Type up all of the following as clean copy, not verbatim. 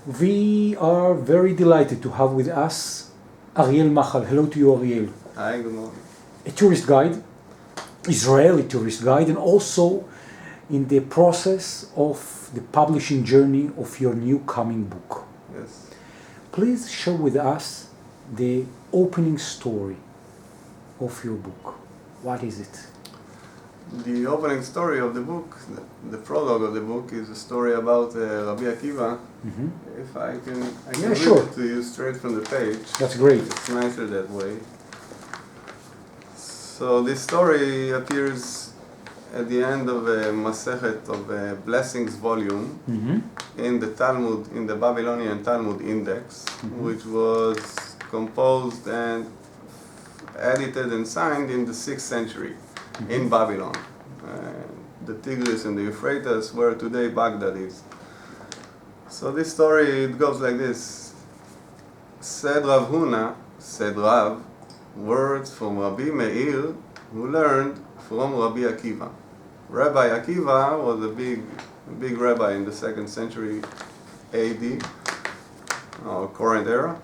We are very delighted to have with us Ariel Mahal. Hello to you, Ariel. Hi, good morning. A tourist guide, Israeli tourist guide, and also in the process of the publishing journey of your new coming book. Yes. Please share with us the opening story of your book. What is it? The opening story of the book, the prologue of the book, is a story about Rabbi Akiva. Mm-hmm. If I can Yeah, read sure. it to you straight from the page. That's great. It's nicer that way. So this story appears at the end of a Masechet of a Blessings volume in the Talmud, in the Babylonian Talmud Index, which was composed and edited and signed in the 6th century in Babylon. The Tigris and the Euphrates, where today Baghdad is. So this story, it goes like this. Said Rav Huna, said Rav, words from Rabbi Meir, who learned from Rabbi Akiva. Rabbi Akiva was a big rabbi in the 2nd century AD, or current era.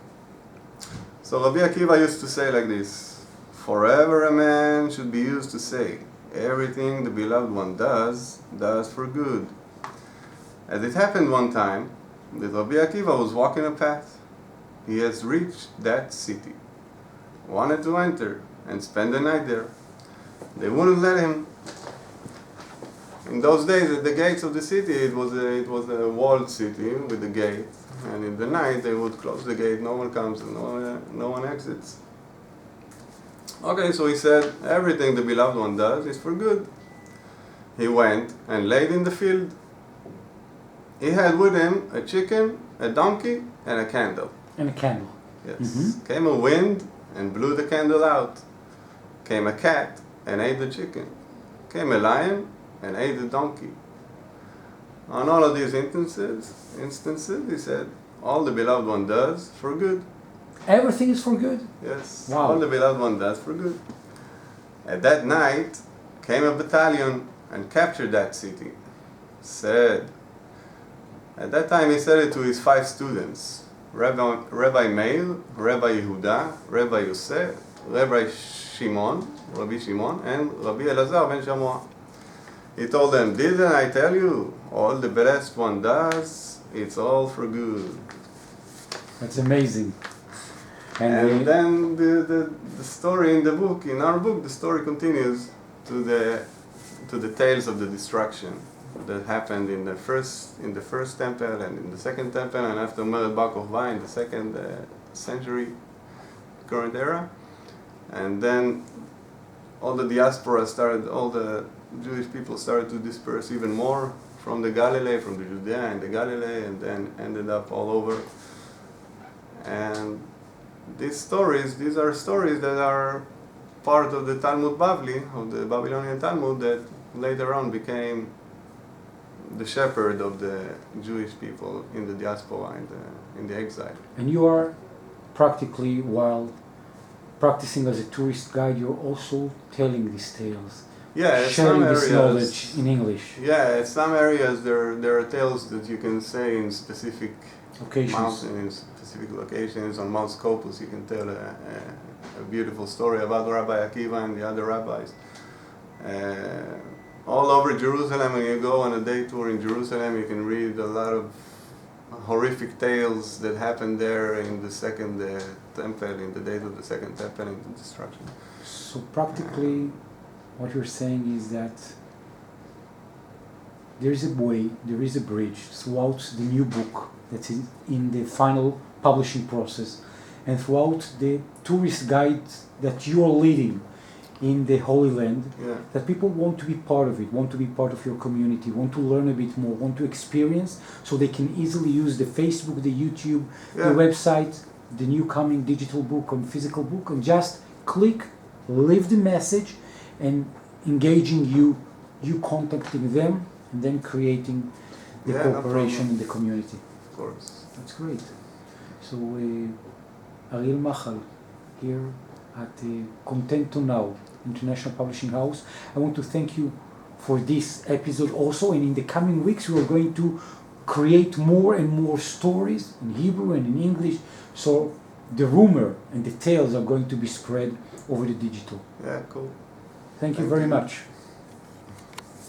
So Rabbi Akiva used to say like this: forever a man should be used to say, everything the beloved one does for good. As it happened one time, that Rabbi Akiva was walking a path. He has reached that city, wanted to enter and spend the night there. They wouldn't let him. In those days, at the gates of the city, it was a walled city with a gate, and in the night they would close the gate. No one comes and no one exits. Okay, so he said, everything the beloved one does is for good. He went and laid in the field. He had with him a chicken, a donkey, and a candle. And a candle. Yes. Came a wind and blew the candle out. Came a cat and ate the chicken. Came a lion and ate the donkey. On all of these instances, he said, all the beloved one does for good. Everything is for good? Yes, Wow. all the beloved one does for good. At that night came a battalion and captured that city. At that time he said it to his 5 students, Rabbi Meir, Rabbi Yehuda, Rabbi Yosef, Rabbi Shimon, and Rabbi Elazar ben Shammua. He told them, didn't I tell you, all the blessed one does, it's all for good. That's amazing. And then the story in the book, in our book, the story continues to the tales of the destruction that happened in the first temple and in the 2nd temple, and after Merd Bar Kokhba in the 2nd century current era. And then all the diaspora started, all the Jewish people started to disperse even more from the Galilee, from the Judea and the Galilee, and then ended up all over. And these are stories that are part of the Talmud Bavli, of the Babylonian Talmud, that later on became the shepherd of the Jewish people in the diaspora, in the exile. And you are practically, while practicing as a tourist guide, you're also telling these tales. Yeah, sharing some areas, this knowledge in English. Yeah, in some areas there are tales that you can say in specific Occasions. in specific locations. On Mount Scopus you can tell a beautiful story about Rabbi Akiva and the other rabbis. All over Jerusalem, when you go on a day tour in Jerusalem, you can read a lot of horrific tales that happened there in the 2nd temple, in the days of the 2nd temple, in the destruction. So practically what you're saying is that there is a way, there is a bridge throughout the new book that is in the final publishing process, and throughout the tourist guide that you are leading in the Holy Land, that people want to be part of it, want to be part of your community, want to learn a bit more, want to experience, so they can easily use the Facebook, the YouTube, the website, the new coming digital book and physical book, and just click, leave the message, and engaging you contacting them, and then creating the cooperation in the community. Of course. That's great. So Ariel Mahal here at ContentoNow International Publishing House. I want to thank you for this episode also, and in the coming weeks we are going to create more and more stories in Hebrew and in English, so the rumor and the tales are going to be spread over the digital. Yeah, cool. Thank you Thank very you. much.